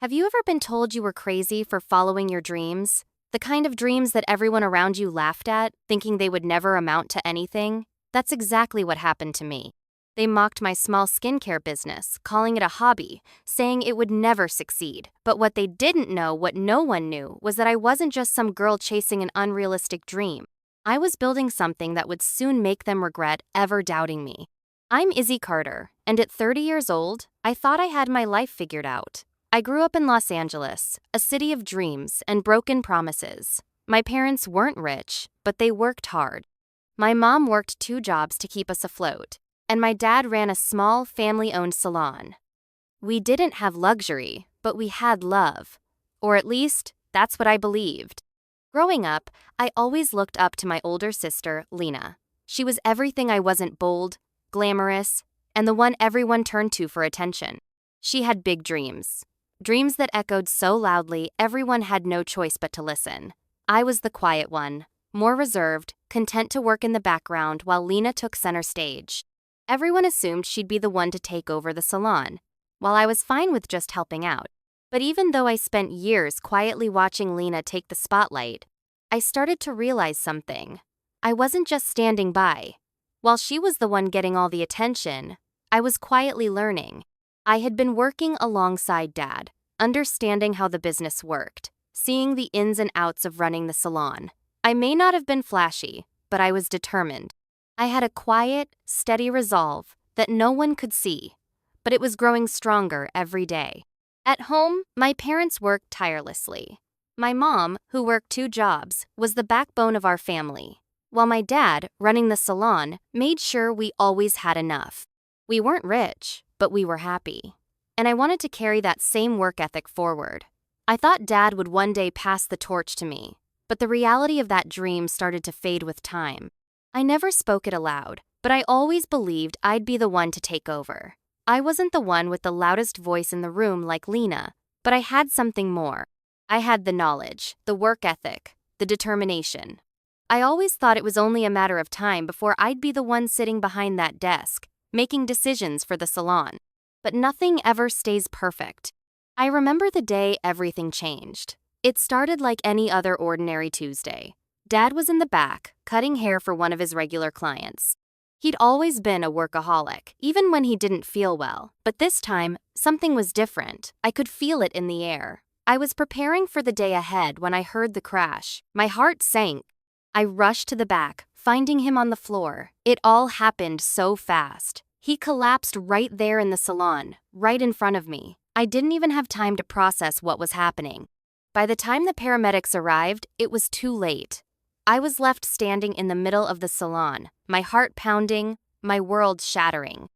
Have you ever been told you were crazy for following your dreams? The kind of dreams that everyone around you laughed at, thinking they would never amount to anything? That's exactly what happened to me. They mocked my small skincare business, calling it a hobby, saying it would never succeed. But what they didn't know, what no one knew, was that I wasn't just some girl chasing an unrealistic dream. I was building something that would soon make them regret ever doubting me. I'm Izzy Carter, and at 30 years old, I thought I had my life figured out. I grew up in Los Angeles, a city of dreams and broken promises. My parents weren't rich, but they worked hard. My mom worked 2 jobs to keep us afloat, and my dad ran a small, family-owned salon. We didn't have luxury, but we had love. Or at least, that's what I believed. Growing up, I always looked up to my older sister, Lena. She was everything I wasn't: bold, glamorous, and the one everyone turned to for attention. She had big dreams. Dreams that echoed so loudly everyone had no choice but to listen. I was the quiet one, more reserved, content to work in the background while Lena took center stage. Everyone assumed she'd be the one to take over the salon, while I was fine with just helping out. But even though I spent years quietly watching Lena take the spotlight, I started to realize something. I wasn't just standing by. While she was the one getting all the attention, I was quietly learning. I had been working alongside Dad, understanding how the business worked, seeing the ins and outs of running the salon. I may not have been flashy, but I was determined. I had a quiet, steady resolve that no one could see, but it was growing stronger every day. At home, my parents worked tirelessly. My mom, who worked 2 jobs, was the backbone of our family, while my dad, running the salon, made sure we always had enough. We weren't rich, but we were happy. And I wanted to carry that same work ethic forward. I thought Dad would one day pass the torch to me, but the reality of that dream started to fade with time. I never spoke it aloud, but I always believed I'd be the one to take over. I wasn't the one with the loudest voice in the room like Lena, but I had something more. I had the knowledge, the work ethic, the determination. I always thought it was only a matter of time before I'd be the one sitting behind that desk, making decisions for the salon. But nothing ever stays perfect. I remember the day everything changed. It started like any other ordinary Tuesday. Dad was in the back, cutting hair for one of his regular clients. He'd always been a workaholic, even when he didn't feel well. But this time, something was different. I could feel it in the air. I was preparing for the day ahead when I heard the crash. My heart sank. I rushed to the back, finding him on the floor. It all happened so fast. He collapsed right there in the salon, right in front of me. I didn't even have time to process what was happening. By the time the paramedics arrived, it was too late. I was left standing in the middle of the salon, my heart pounding, my world shattering.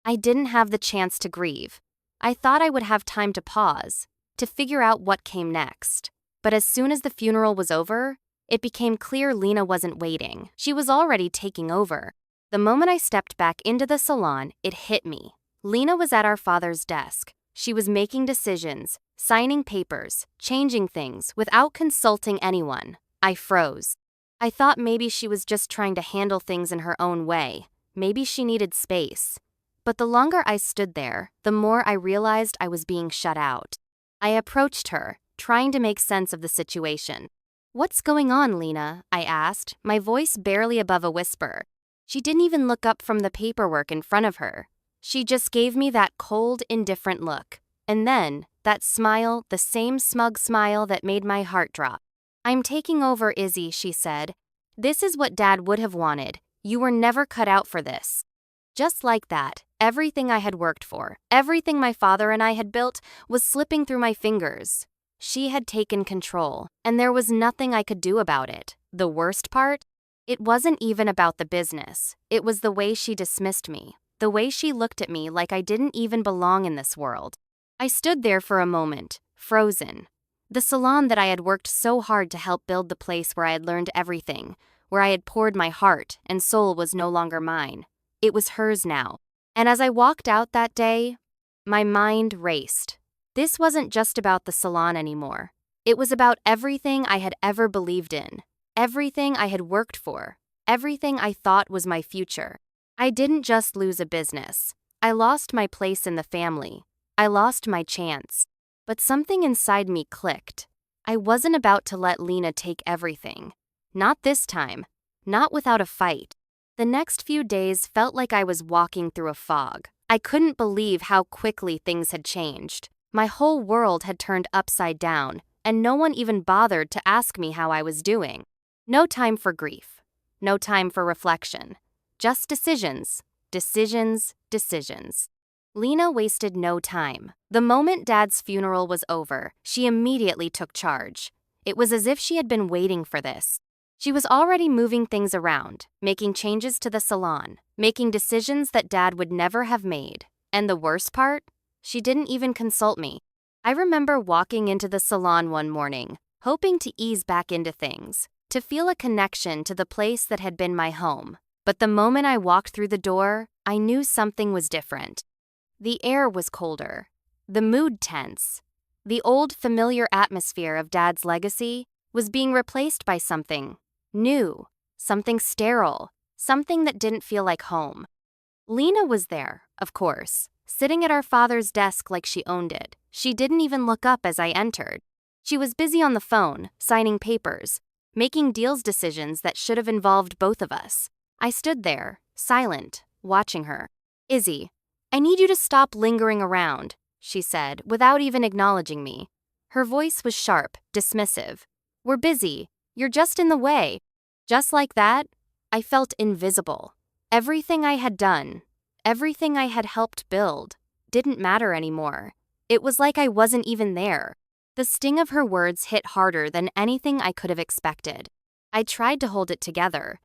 I didn't have the chance to grieve. I thought I would have time to pause, to figure out what came next. But as soon as the funeral was over, it became clear Lena wasn't waiting. She was already taking over. The moment I stepped back into the salon, it hit me. Lena was at our father's desk. She was making decisions, signing papers, changing things without consulting anyone. I froze. I thought maybe she was just trying to handle things in her own way. Maybe she needed space. But the longer I stood there, the more I realized I was being shut out. I approached her, trying to make sense of the situation. "What's going on, Lena?" I asked, my voice barely above a whisper. She didn't even look up from the paperwork in front of her. She just gave me that cold, indifferent look. And then, that smile, the same smug smile that made my heart drop. "I'm taking over, Izzy," she said. "This is what Dad would have wanted. You were never cut out for this." Just like that, everything I had worked for, everything my father and I had built, was slipping through my fingers. She had taken control, and there was nothing I could do about it. The worst part? It wasn't even about the business. It was the way she dismissed me, the way she looked at me like I didn't even belong in this world. I stood there for a moment, frozen. The salon that I had worked so hard to help build, the place where I had learned everything, where I had poured my heart and soul, was no longer mine. It was hers now. And as I walked out that day, my mind raced. This wasn't just about the salon anymore. It was about everything I had ever believed in. Everything I had worked for, everything I thought was my future. I didn't just lose a business. I lost my place in the family. I lost my chance. But something inside me clicked. I wasn't about to let Lena take everything. Not this time. Not without a fight. The next few days felt like I was walking through a fog. I couldn't believe how quickly things had changed. My whole world had turned upside down, and no one even bothered to ask me how I was doing. No time for grief. No time for reflection. Just decisions. Decisions, decisions. Lena wasted no time. The moment Dad's funeral was over, she immediately took charge. It was as if she had been waiting for this. She was already moving things around, making changes to the salon, making decisions that Dad would never have made. And the worst part? She didn't even consult me. I remember walking into the salon one morning, hoping to ease back into things, to feel a connection to the place that had been my home. But the moment I walked through the door, I knew something was different. The air was colder. The mood tense. The old familiar atmosphere of Dad's legacy was being replaced by something new, something sterile, something that didn't feel like home. Lena was there, of course, sitting at our father's desk like she owned it. She didn't even look up as I entered. She was busy on the phone, signing papers, making deals decisions that should have involved both of us. I stood there, silent, watching her. "Izzy, I need you to stop lingering around," she said, without even acknowledging me. Her voice was sharp, dismissive. "We're busy. You're just in the way." Just like that, I felt invisible. Everything I had done, everything I had helped build, didn't matter anymore. It was like I wasn't even there. The sting of her words hit harder than anything I could have expected. I tried to hold it together.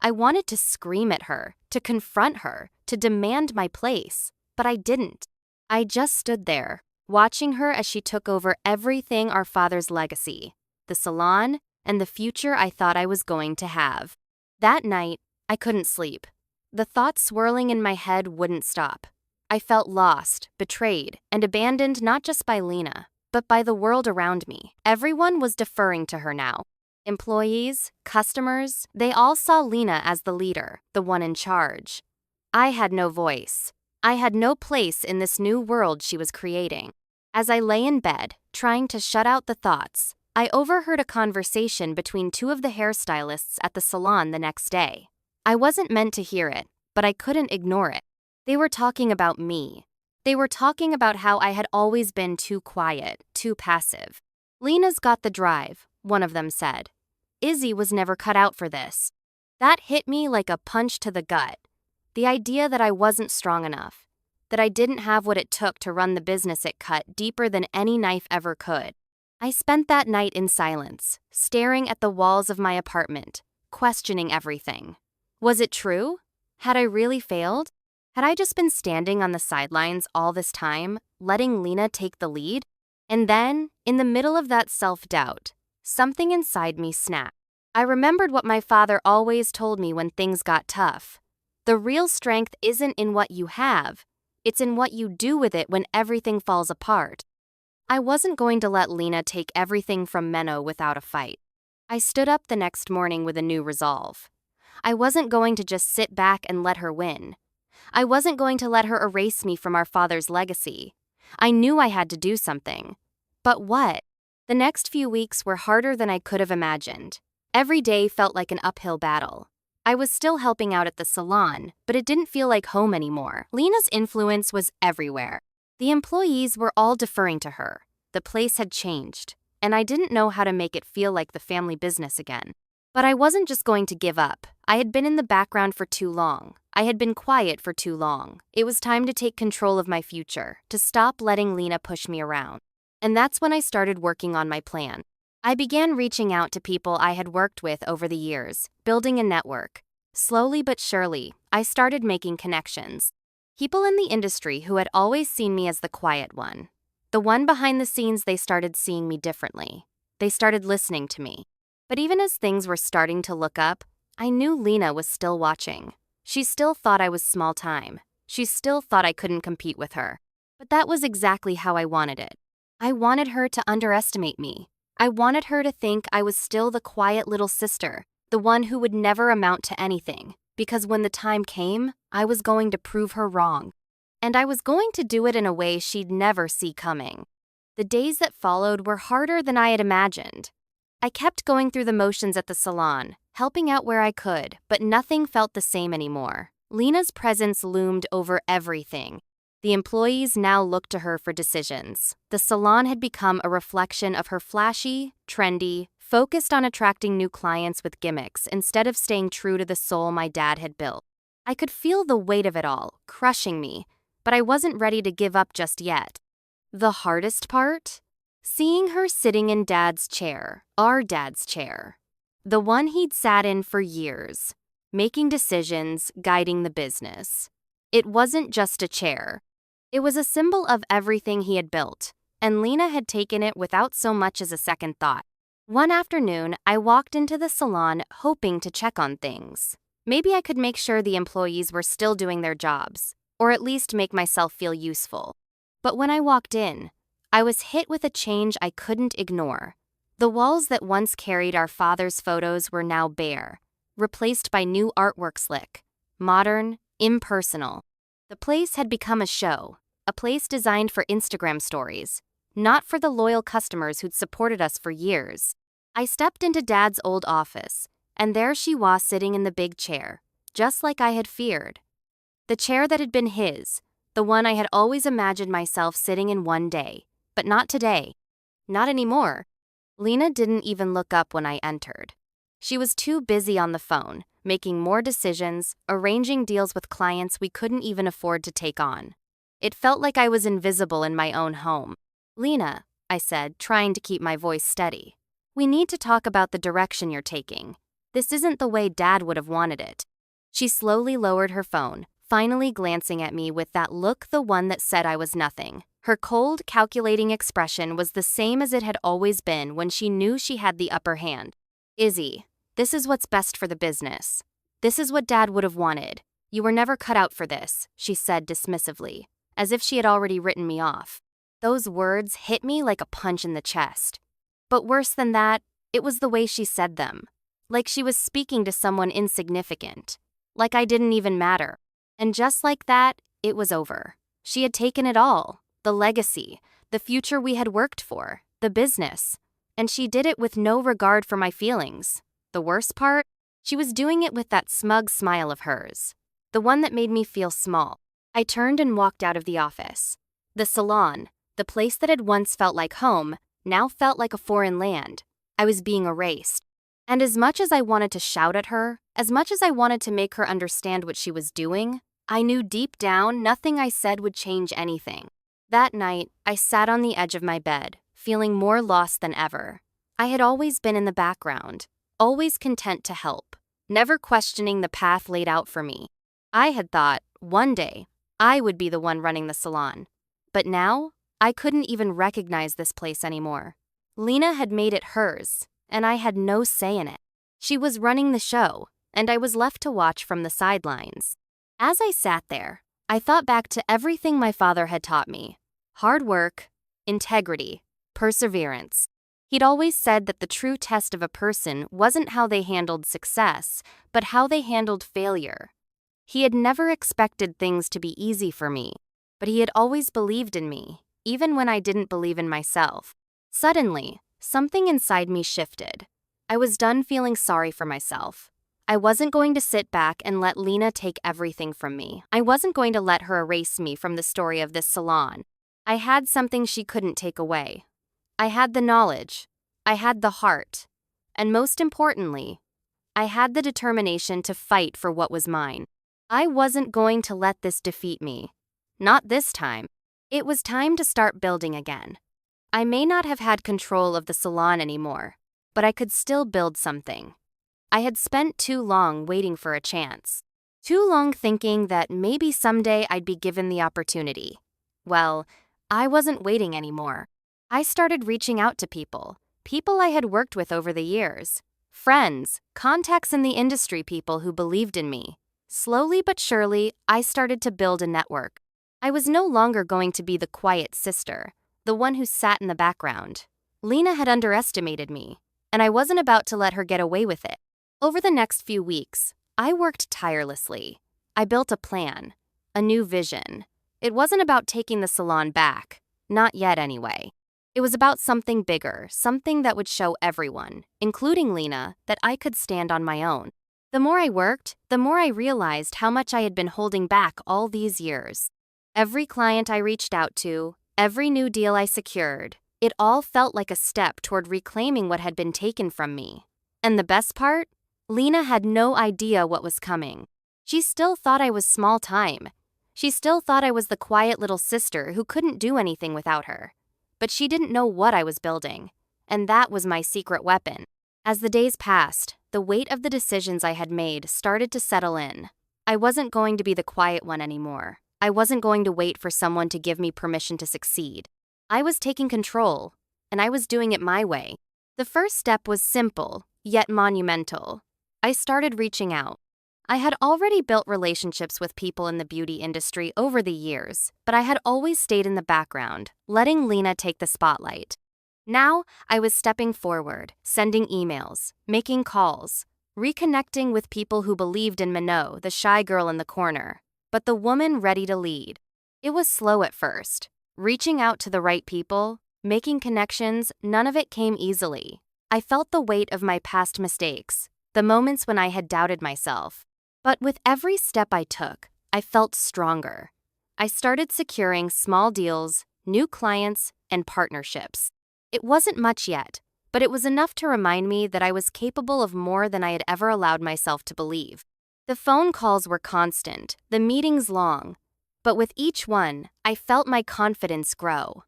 I wanted to scream at her, to confront her, to demand my place, but I didn't. I just stood there, watching her as she took over everything our father's legacy, the salon, and the future I thought I was going to have. That night, I couldn't sleep. The thoughts swirling in my head wouldn't stop. I felt lost, betrayed, and abandoned not just by Lena, but by the world around me. Everyone was deferring to her now. Employees, customers, they all saw Lena as the leader, the one in charge. I had no voice. I had no place in this new world she was creating. As I lay in bed, trying to shut out the thoughts, I overheard a conversation between two of the hairstylists at the salon the next day. I wasn't meant to hear it, but I couldn't ignore it. They were talking about me. They were talking about how I had always been too quiet, too passive. "Lena's got the drive," one of them said. "Izzy was never cut out for this." That hit me like a punch to the gut. The idea that I wasn't strong enough, that I didn't have what it took to run the business it cut deeper than any knife ever could. I spent that night in silence, staring at the walls of my apartment, questioning everything. Was it true? Had I really failed? Had I just been standing on the sidelines all this time, letting Lena take the lead? And then, in the middle of that self-doubt, something inside me snapped. I remembered what my father always told me when things got tough. The real strength isn't in what you have, it's in what you do with it when everything falls apart. I wasn't going to let Lena take everything from Menno without a fight. I stood up the next morning with a new resolve. I wasn't going to just sit back and let her win. I wasn't going to let her erase me from our father's legacy. I knew I had to do something. But what? The next few weeks were harder than I could have imagined. Every day felt like an uphill battle. I was still helping out at the salon, but it didn't feel like home anymore. Lena's influence was everywhere. The employees were all deferring to her. The place had changed, and I didn't know how to make it feel like the family business again. But I wasn't just going to give up. I had been in the background for too long. I had been quiet for too long. It was time to take control of my future, to stop letting Lena push me around. And that's when I started working on my plan. I began reaching out to people I had worked with over the years, building a network. Slowly but surely, I started making connections. People in the industry who had always seen me as the quiet one. The one behind the scenes, they started seeing me differently. They started listening to me. But even as things were starting to look up, I knew Lena was still watching. She still thought I was small time. She still thought I couldn't compete with her. But that was exactly how I wanted it. I wanted her to underestimate me. I wanted her to think I was still the quiet little sister, the one who would never amount to anything, because when the time came, I was going to prove her wrong. And I was going to do it in a way she'd never see coming. The days that followed were harder than I had imagined. I kept going through the motions at the salon, helping out where I could, but nothing felt the same anymore. Lena's presence loomed over everything. The employees now looked to her for decisions. The salon had become a reflection of her flashy, trendy, focused on attracting new clients with gimmicks instead of staying true to the soul my dad had built. I could feel the weight of it all, crushing me, but I wasn't ready to give up just yet. The hardest part? Seeing her sitting in Dad's chair, our dad's chair. The one he'd sat in for years, making decisions, guiding the business. It wasn't just a chair. It was a symbol of everything he had built, and Lena had taken it without so much as a second thought. One afternoon, I walked into the salon hoping to check on things. Maybe I could make sure the employees were still doing their jobs, or at least make myself feel useful. But when I walked in, I was hit with a change I couldn't ignore. The walls that once carried our father's photos were now bare, replaced by new artwork slick, modern, impersonal. The place had become a show, a place designed for Instagram stories, not for the loyal customers who'd supported us for years. I stepped into Dad's old office, and there she was sitting in the big chair, just like I had feared. The chair that had been his, the one I had always imagined myself sitting in one day, but not today. Not anymore. Lena didn't even look up when I entered. She was too busy on the phone, making more decisions, arranging deals with clients we couldn't even afford to take on. It felt like I was invisible in my own home. "Lena," I said, trying to keep my voice steady. "We need to talk about the direction you're taking. This isn't the way Dad would have wanted it." She slowly lowered her phone, finally glancing at me with that look, the one that said I was nothing. Her cold, calculating expression was the same as it had always been when she knew she had the upper hand. "Izzy, this is what's best for the business. This is what Dad would have wanted. You were never cut out for this," she said dismissively, as if she had already written me off. Those words hit me like a punch in the chest. But worse than that, it was the way she said them. Like she was speaking to someone insignificant. Like I didn't even matter. And just like that, it was over. She had taken it all. The legacy, the future we had worked for, the business. And she did it with no regard for my feelings. The worst part? She was doing it with that smug smile of hers. The one that made me feel small. I turned and walked out of the office. The salon, the place that had once felt like home, now felt like a foreign land. I was being erased. And as much as I wanted to shout at her, as much as I wanted to make her understand what she was doing, I knew deep down nothing I said would change anything. That night, I sat on the edge of my bed, feeling more lost than ever. I had always been in the background, always content to help, never questioning the path laid out for me. I had thought, one day, I would be the one running the salon. But now, I couldn't even recognize this place anymore. Lena had made it hers, and I had no say in it. She was running the show, and I was left to watch from the sidelines. As I sat there, I thought back to everything my father had taught me. Hard work, integrity, perseverance. He'd always said that the true test of a person wasn't how they handled success, but how they handled failure. He had never expected things to be easy for me, but he had always believed in me, even when I didn't believe in myself. Suddenly, something inside me shifted. I was done feeling sorry for myself. I wasn't going to sit back and let Lena take everything from me. I wasn't going to let her erase me from the story of this salon. I had something she couldn't take away. I had the knowledge. I had the heart. And most importantly, I had the determination to fight for what was mine. I wasn't going to let this defeat me. Not this time. It was time to start building again. I may not have had control of the salon anymore, but I could still build something. I had spent too long waiting for a chance. Too long thinking that maybe someday I'd be given the opportunity. Well, I wasn't waiting anymore. I started reaching out to people I had worked with over the years. Friends, contacts in the industry, people who believed in me. Slowly but surely, I started to build a network. I was no longer going to be the quiet sister, the one who sat in the background. Lena had underestimated me, and I wasn't about to let her get away with it. Over the next few weeks, I worked tirelessly. I built a plan, a new vision. It wasn't about taking the salon back, not yet anyway. It was about something bigger, something that would show everyone, including Lena, that I could stand on my own. The more I worked, the more I realized how much I had been holding back all these years. Every client I reached out to, every new deal I secured, it all felt like a step toward reclaiming what had been taken from me. And the best part? Lena had no idea what was coming. She still thought I was small time. She still thought I was the quiet little sister who couldn't do anything without her. But she didn't know what I was building. And that was my secret weapon. As the days passed, the weight of the decisions I had made started to settle in. I wasn't going to be the quiet one anymore. I wasn't going to wait for someone to give me permission to succeed. I was taking control, and I was doing it my way. The first step was simple, yet monumental. I started reaching out. I had already built relationships with people in the beauty industry over the years, but I had always stayed in the background, letting Lena take the spotlight. Now, I was stepping forward, sending emails, making calls, reconnecting with people who believed in Minot, the shy girl in the corner, but the woman ready to lead. It was slow at first. Reaching out to the right people, making connections, none of it came easily. I felt the weight of my past mistakes, the moments when I had doubted myself. But with every step I took, I felt stronger. I started securing small deals, new clients, and partnerships. It wasn't much yet, but it was enough to remind me that I was capable of more than I had ever allowed myself to believe. The phone calls were constant, the meetings long, but with each one, I felt my confidence grow.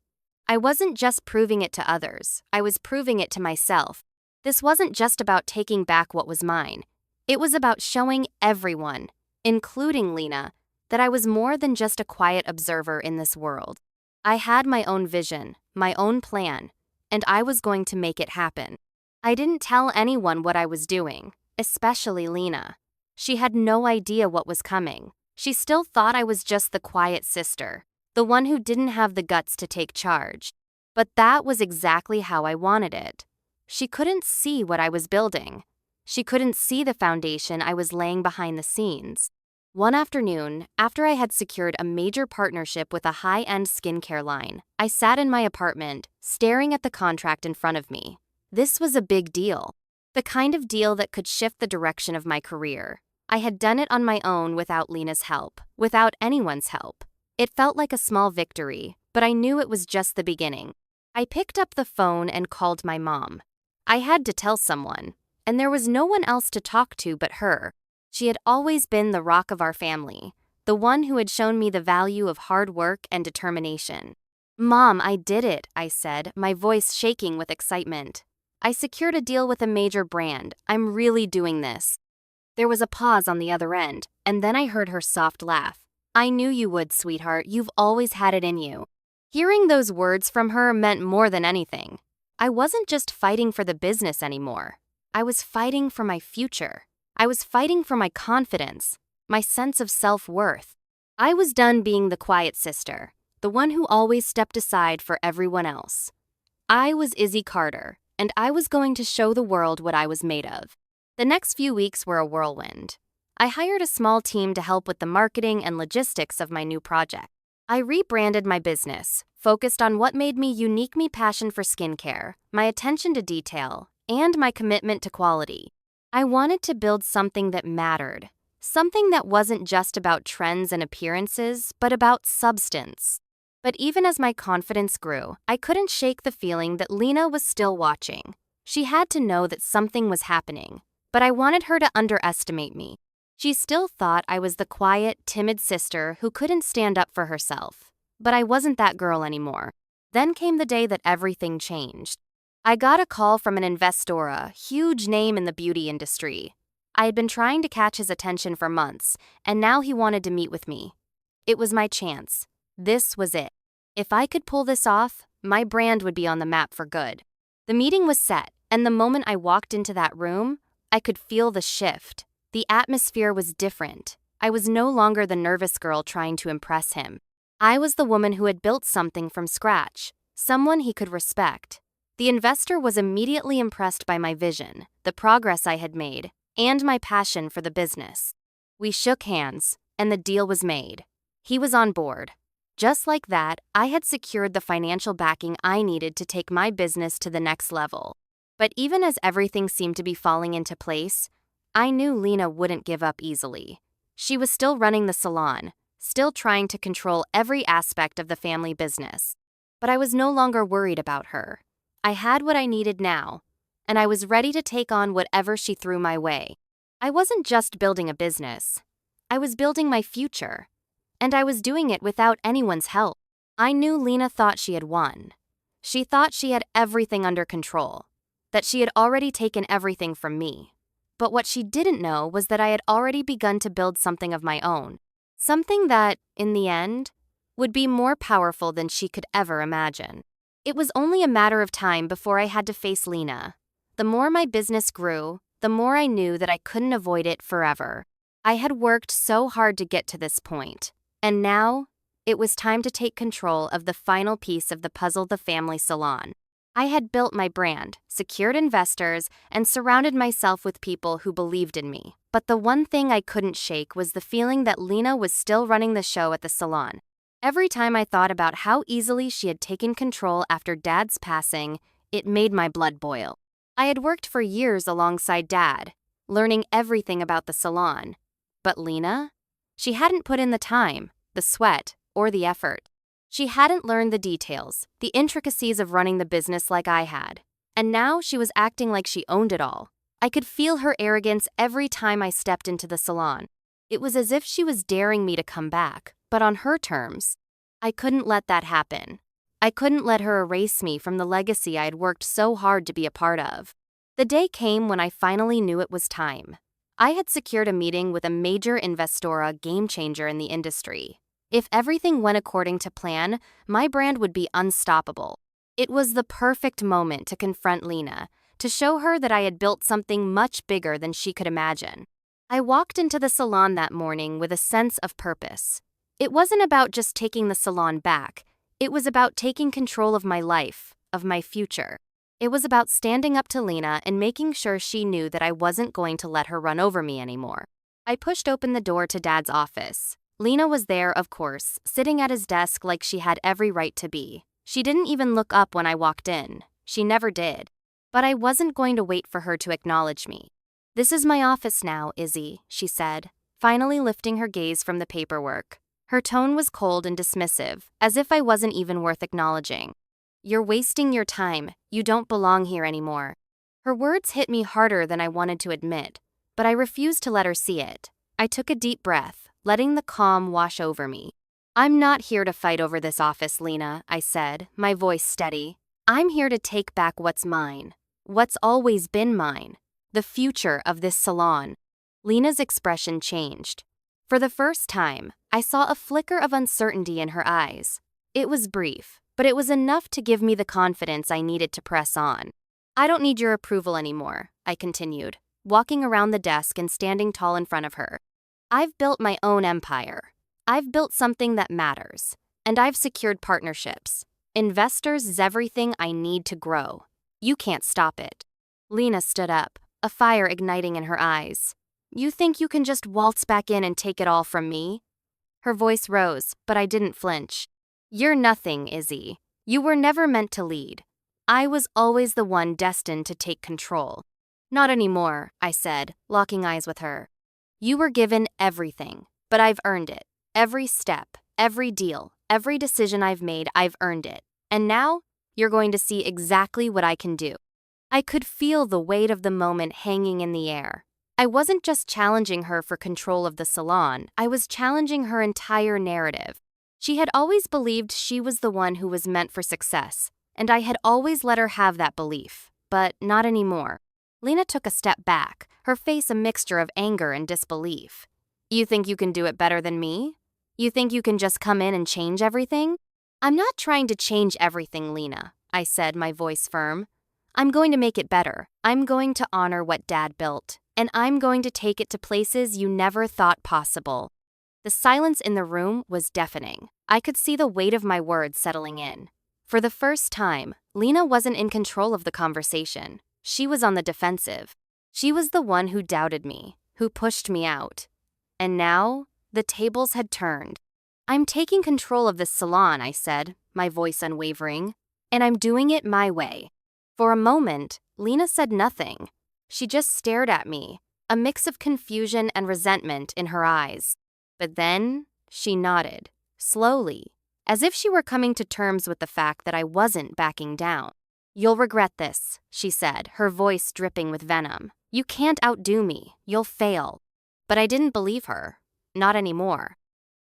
I wasn't just proving it to others, I was proving it to myself. This wasn't just about taking back what was mine. It was about showing everyone, including Lena, that I was more than just a quiet observer in this world. I had my own vision, my own plan, and I was going to make it happen. I didn't tell anyone what I was doing, especially Lena. She had no idea what was coming. She still thought I was just the quiet sister, the one who didn't have the guts to take charge. But that was exactly how I wanted it. She couldn't see what I was building. She couldn't see the foundation I was laying behind the scenes. One afternoon, after I had secured a major partnership with a high-end skincare line, I sat in my apartment, staring at the contract in front of me. This was a big deal. The kind of deal that could shift the direction of my career. I had done it on my own without Lena's help, without anyone's help. It felt like a small victory, but I knew it was just the beginning. I picked up the phone and called my mom. I had to tell someone. And there was no one else to talk to but her. She had always been the rock of our family, the one who had shown me the value of hard work and determination. "Mom, I did it," I said, my voice shaking with excitement. "I secured a deal with a major brand. I'm really doing this." There was a pause on the other end, and then I heard her soft laugh. "I knew you would, sweetheart. You've always had it in you." Hearing those words from her meant more than anything. I wasn't just fighting for the business anymore. I was fighting for my future. I was fighting for my confidence, my sense of self-worth. I was done being the quiet sister, the one who always stepped aside for everyone else. I was Izzy Carter, and I was going to show the world what I was made of. The next few weeks were a whirlwind. I hired a small team to help with the marketing and logistics of my new project. I rebranded my business, focused on what made me unique, my passion for skincare, my attention to detail, and my commitment to quality. I wanted to build something that mattered, something that wasn't just about trends and appearances, but about substance. But even as my confidence grew, I couldn't shake the feeling that Lena was still watching. She had to know that something was happening, but I wanted her to underestimate me. She still thought I was the quiet, timid sister who couldn't stand up for herself. But I wasn't that girl anymore. Then came the day that everything changed. I got a call from an investor, a huge name in the beauty industry. I had been trying to catch his attention for months, and now he wanted to meet with me. It was my chance. This was it. If I could pull this off, my brand would be on the map for good. The meeting was set, and the moment I walked into that room, I could feel the shift. The atmosphere was different. I was no longer the nervous girl trying to impress him. I was the woman who had built something from scratch, someone he could respect. The investor was immediately impressed by my vision, the progress I had made, and my passion for the business. We shook hands, and the deal was made. He was on board. Just like that, I had secured the financial backing I needed to take my business to the next level. But even as everything seemed to be falling into place, I knew Lena wouldn't give up easily. She was still running the salon, still trying to control every aspect of the family business. But I was no longer worried about her. I had what I needed now, and I was ready to take on whatever she threw my way. I wasn't just building a business. I was building my future. And I was doing it without anyone's help. I knew Lena thought she had won. She thought she had everything under control, that she had already taken everything from me. But what she didn't know was that I had already begun to build something of my own. Something that, in the end, would be more powerful than she could ever imagine. It was only a matter of time before I had to face Lena. The more my business grew, the more I knew that I couldn't avoid it forever. I had worked so hard to get to this point, and now, it was time to take control of the final piece of the puzzle, the family salon. I had built my brand, secured investors, and surrounded myself with people who believed in me. But the one thing I couldn't shake was the feeling that Lena was still running the show at the salon. Every time I thought about how easily she had taken control after Dad's passing, it made my blood boil. I had worked for years alongside Dad, learning everything about the salon. But Lena? She hadn't put in the time, the sweat, or the effort. She hadn't learned the details, the intricacies of running the business like I had. And now she was acting like she owned it all. I could feel her arrogance every time I stepped into the salon. It was as if she was daring me to come back, but on her terms. I couldn't let that happen. I couldn't let her erase me from the legacy I had worked so hard to be a part of. The day came when I finally knew it was time. I had secured a meeting with a major investor, a game changer in the industry. If everything went according to plan, my brand would be unstoppable. It was the perfect moment to confront Lena, to show her that I had built something much bigger than she could imagine. I walked into the salon that morning with a sense of purpose. It wasn't about just taking the salon back. It was about taking control of my life, of my future. It was about standing up to Lena and making sure she knew that I wasn't going to let her run over me anymore. I pushed open the door to Dad's office. Lena was there, of course, sitting at his desk like she had every right to be. She didn't even look up when I walked in. She never did. But I wasn't going to wait for her to acknowledge me. "This is my office now, Izzy," she said, finally lifting her gaze from the paperwork. Her tone was cold and dismissive, as if I wasn't even worth acknowledging. "You're wasting your time. You don't belong here anymore." Her words hit me harder than I wanted to admit, but I refused to let her see it. I took a deep breath, letting the calm wash over me. "I'm not here to fight over this office, Lena," I said, my voice steady. "I'm here to take back what's mine, what's always been mine, the future of this salon." Lena's expression changed. For the first time, I saw a flicker of uncertainty in her eyes. It was brief, but it was enough to give me the confidence I needed to press on. "I don't need your approval anymore," I continued, walking around the desk and standing tall in front of her. "I've built my own empire. I've built something that matters. And I've secured partnerships. Investors is everything I need to grow. You can't stop it." Lena stood up, a fire igniting in her eyes. "You think you can just waltz back in and take it all from me?" Her voice rose, but I didn't flinch. "You're nothing, Izzy. You were never meant to lead. I was always the one destined to take control." "Not anymore," I said, locking eyes with her. "You were given everything, but I've earned it. Every step, every deal, every decision I've made, I've earned it. And now, you're going to see exactly what I can do." I could feel the weight of the moment hanging in the air. I wasn't just challenging her for control of the salon, I was challenging her entire narrative. She had always believed she was the one who was meant for success, and I had always let her have that belief, but not anymore. Lena took a step back, her face a mixture of anger and disbelief. "You think you can do it better than me? You think you can just come in and change everything?" "I'm not trying to change everything, Lena," I said, my voice firm. "I'm going to make it better. I'm going to honor what Dad built, and I'm going to take it to places you never thought possible." The silence in the room was deafening. I could see the weight of my words settling in. For the first time, Lena wasn't in control of the conversation. She was on the defensive. She was the one who doubted me, who pushed me out. And now, the tables had turned. "I'm taking control of this salon," I said, my voice unwavering. "And I'm doing it my way." For a moment, Lena said nothing. She just stared at me, a mix of confusion and resentment in her eyes. But then, she nodded, slowly, as if she were coming to terms with the fact that I wasn't backing down. "You'll regret this," she said, her voice dripping with venom. "You can't outdo me. You'll fail." But I didn't believe her. Not anymore.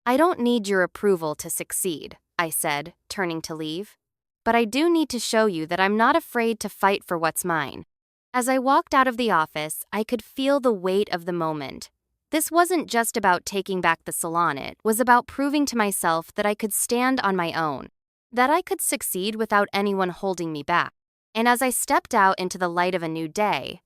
"I don't need your approval to succeed," I said, turning to leave. "But I do need to show you that I'm not afraid to fight for what's mine." As I walked out of the office, I could feel the weight of the moment. This wasn't just about taking back the salon, it was about proving to myself that I could stand on my own, that I could succeed without anyone holding me back. And as I stepped out into the light of a new day,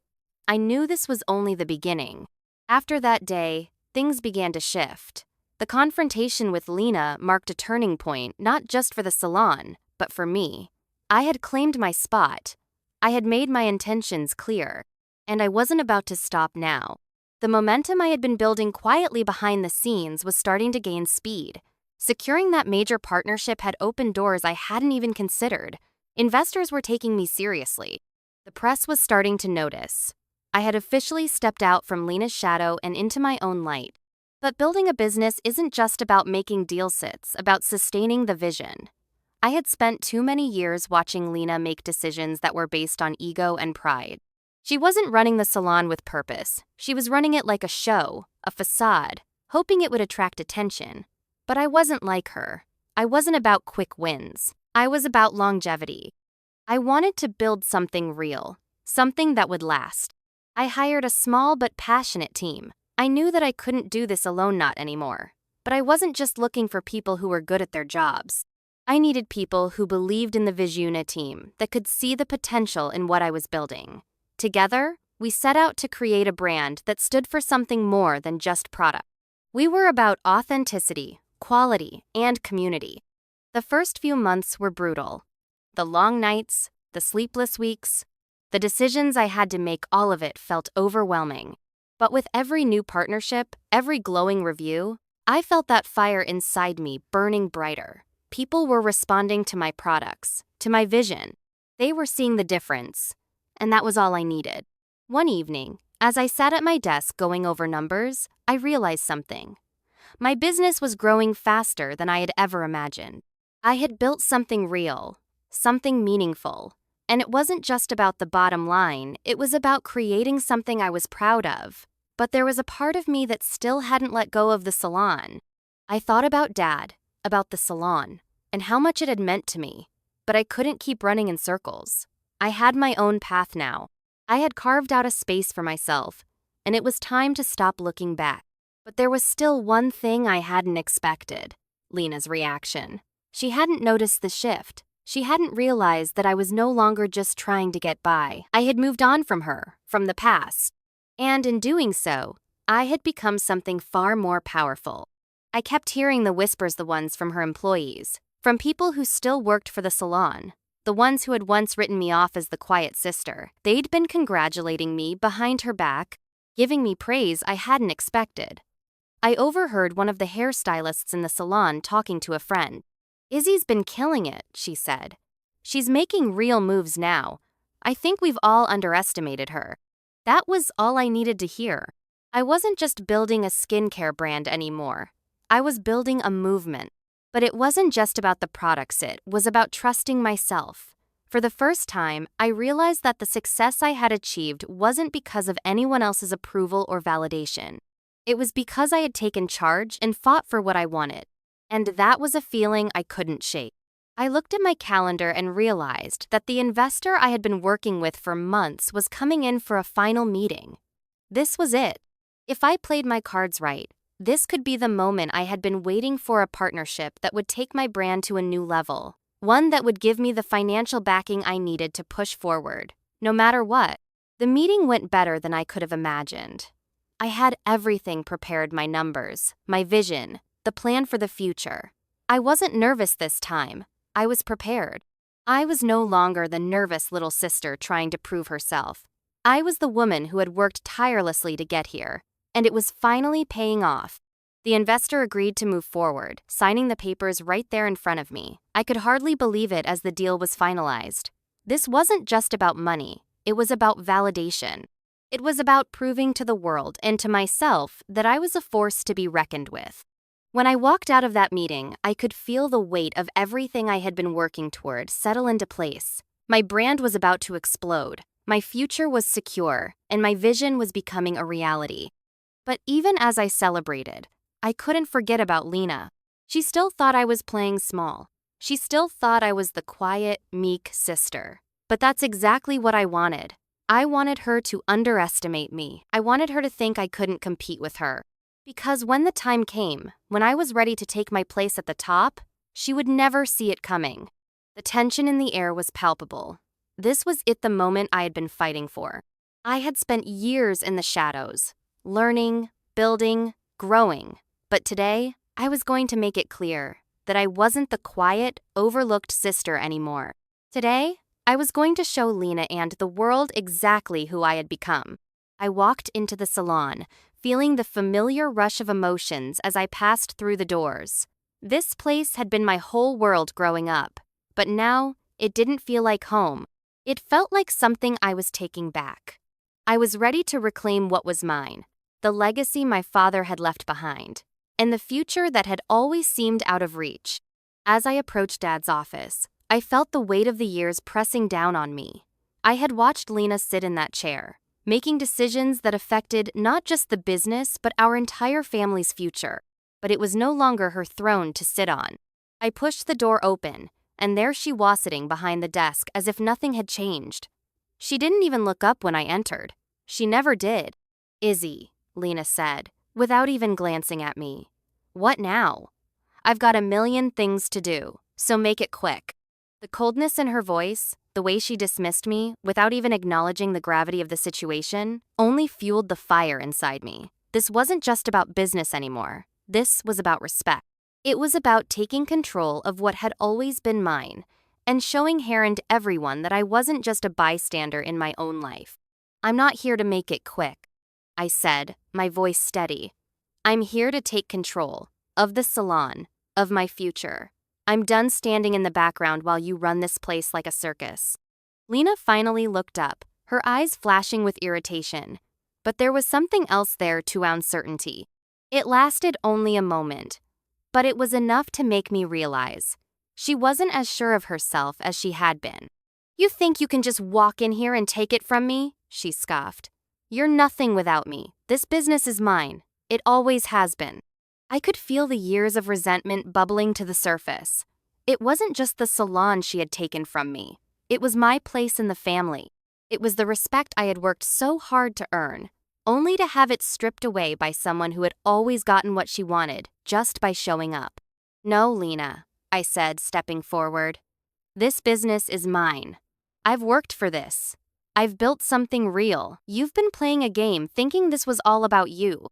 I knew this was only the beginning. After that day, things began to shift. The confrontation with Lena marked a turning point not just for the salon, but for me. I had claimed my spot. I had made my intentions clear, and I wasn't about to stop now. The momentum I had been building quietly behind the scenes was starting to gain speed. Securing that major partnership had opened doors I hadn't even considered. Investors were taking me seriously. The press was starting to notice. I had officially stepped out from Lena's shadow and into my own light. But building a business isn't just about making deals, it's about sustaining the vision. I had spent too many years watching Lena make decisions that were based on ego and pride. She wasn't running the salon with purpose. She was running it like a show, a facade, hoping it would attract attention. But I wasn't like her. I wasn't about quick wins. I was about longevity. I wanted to build something real, something that would last. I hired a small but passionate team. I knew that I couldn't do this alone, not anymore. But I wasn't just looking for people who were good at their jobs. I needed people who believed in the Vision team, that could see the potential in what I was building. Together, we set out to create a brand that stood for something more than just product. We were about authenticity, quality, and community. The first few months were brutal. The long nights, the sleepless weeks, the decisions I had to make, all of it felt overwhelming. But with every new partnership, every glowing review, I felt that fire inside me burning brighter. People were responding to my products, to my vision. They were seeing the difference, and that was all I needed. One evening, as I sat at my desk going over numbers, I realized something. My business was growing faster than I had ever imagined. I had built something real, something meaningful. And it wasn't just about the bottom line, it was about creating something I was proud of. But there was a part of me that still hadn't let go of the salon. I thought about Dad, about the salon, and how much it had meant to me. But I couldn't keep running in circles. I had my own path now. I had carved out a space for myself, and it was time to stop looking back. But there was still one thing I hadn't expected: Lena's reaction. She hadn't noticed the shift. She hadn't realized that I was no longer just trying to get by. I had moved on from her, from the past. And in doing so, I had become something far more powerful. I kept hearing the whispers, the ones from her employees, from people who still worked for the salon, the ones who had once written me off as the quiet sister. They'd been congratulating me behind her back, giving me praise I hadn't expected. I overheard one of the hairstylists in the salon talking to a friend. "Izzy's been killing it," she said. "She's making real moves now. I think we've all underestimated her." That was all I needed to hear. I wasn't just building a skincare brand anymore. I was building a movement. But it wasn't just about the products, it was about trusting myself. For the first time, I realized that the success I had achieved wasn't because of anyone else's approval or validation. It was because I had taken charge and fought for what I wanted. And that was a feeling I couldn't shake. I looked at my calendar and realized that the investor I had been working with for months was coming in for a final meeting. This was it. If I played my cards right, this could be the moment I had been waiting for, a partnership that would take my brand to a new level, one that would give me the financial backing I needed to push forward, no matter what. The meeting went better than I could have imagined. I had everything prepared: my numbers, my vision, the plan for the future. I wasn't nervous this time. I was prepared. I was no longer the nervous little sister trying to prove herself. I was the woman who had worked tirelessly to get here, and it was finally paying off. The investor agreed to move forward, signing the papers right there in front of me. I could hardly believe it as the deal was finalized. This wasn't just about money, it was about validation. It was about proving to the world and to myself that I was a force to be reckoned with. When I walked out of that meeting, I could feel the weight of everything I had been working toward settle into place. My brand was about to explode, my future was secure, and my vision was becoming a reality. But even as I celebrated, I couldn't forget about Lena. She still thought I was playing small. She still thought I was the quiet, meek sister. But that's exactly what I wanted. I wanted her to underestimate me. I wanted her to think I couldn't compete with her. Because when the time came, when I was ready to take my place at the top, she would never see it coming. The tension in the air was palpable. This was the moment I had been fighting for. I had spent years in the shadows, learning, building, growing. But today, I was going to make it clear that I wasn't the quiet, overlooked sister anymore. Today, I was going to show Lena and the world exactly who I had become. I walked into the salon, feeling the familiar rush of emotions as I passed through the doors. This place had been my whole world growing up, but now it didn't feel like home. It felt like something I was taking back. I was ready to reclaim what was mine, the legacy my father had left behind, and the future that had always seemed out of reach. As I approached Dad's office, I felt the weight of the years pressing down on me. I had watched Lena sit in that chair, making decisions that affected not just the business but our entire family's future. But it was no longer her throne to sit on. I pushed the door open, and there she was sitting behind the desk as if nothing had changed. She didn't even look up when I entered. She never did. "Izzy," Lena said, without even glancing at me. "What now?" "I've got a million things to do, so make it quick." The coldness in her voice, the way she dismissed me without even acknowledging the gravity of the situation, only fueled the fire inside me. This wasn't just about business anymore. This was about respect. It was about taking control of what had always been mine and showing her and everyone that I wasn't just a bystander in my own life. "I'm not here to make it quick," I said, my voice steady. "I'm here to take control of the salon, of my future. I'm done standing in the background while you run this place like a circus." Lena finally looked up, her eyes flashing with irritation. But there was something else there to uncertainty. It lasted only a moment, but it was enough to make me realize she wasn't as sure of herself as she had been. "You think you can just walk in here and take it from me?" she scoffed. "You're nothing without me. This business is mine. It always has been." I could feel the years of resentment bubbling to the surface. It wasn't just the salon she had taken from me. It was my place in the family. It was the respect I had worked so hard to earn, only to have it stripped away by someone who had always gotten what she wanted just by showing up. "No, Lena," I said, stepping forward. "This business is mine. I've worked for this. I've built something real. You've been playing a game thinking this was all about you.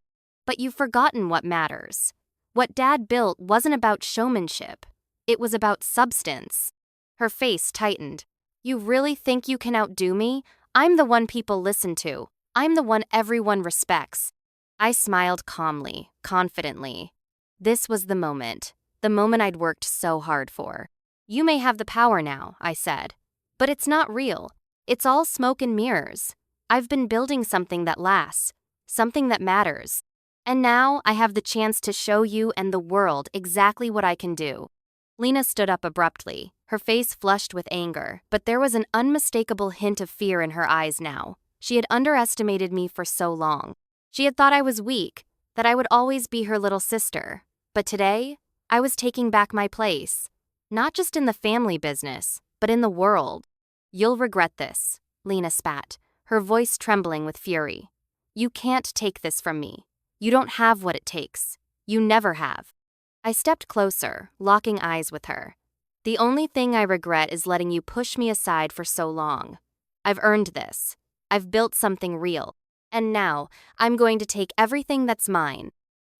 But you've forgotten what matters. What Dad built wasn't about showmanship. It was about substance." Her face tightened. "You really think you can outdo me? I'm the one people listen to. I'm the one everyone respects." I smiled calmly, confidently. This was the moment I'd worked so hard for. "You may have the power now," I said. "But it's not real. It's all smoke and mirrors. I've been building something that lasts, something that matters. And now I have the chance to show you and the world exactly what I can do." Lena stood up abruptly, her face flushed with anger, but there was an unmistakable hint of fear in her eyes now. She had underestimated me for so long. She had thought I was weak, that I would always be her little sister. But today, I was taking back my place. Not just in the family business, but in the world. "You'll regret this," Lena spat, her voice trembling with fury. "You can't take this from me. You don't have what it takes. You never have." I stepped closer, locking eyes with her. "The only thing I regret is letting you push me aside for so long. I've earned this. I've built something real. And now, I'm going to take everything that's mine."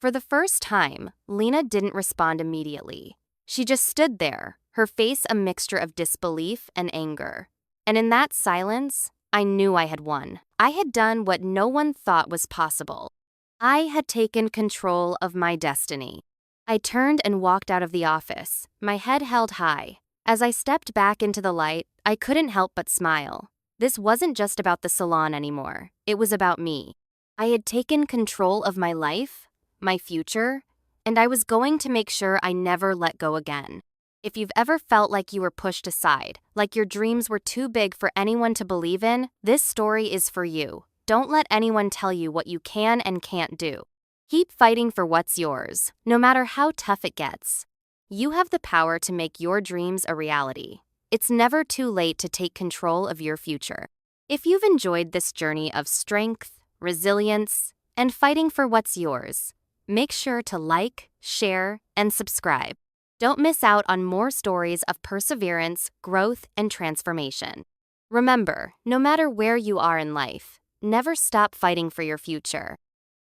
For the first time, Lena didn't respond immediately. She just stood there, her face a mixture of disbelief and anger. And in that silence, I knew I had won. I had done what no one thought was possible. I had taken control of my destiny. I turned and walked out of the office, my head held high. As I stepped back into the light, I couldn't help but smile. This wasn't just about the salon anymore, it was about me. I had taken control of my life, my future, and I was going to make sure I never let go again. If you've ever felt like you were pushed aside, like your dreams were too big for anyone to believe in, this story is for you. Don't let anyone tell you what you can and can't do. Keep fighting for what's yours, no matter how tough it gets. You have the power to make your dreams a reality. It's never too late to take control of your future. If you've enjoyed this journey of strength, resilience, and fighting for what's yours, make sure to like, share, and subscribe. Don't miss out on more stories of perseverance, growth, and transformation. Remember, no matter where you are in life, never stop fighting for your future.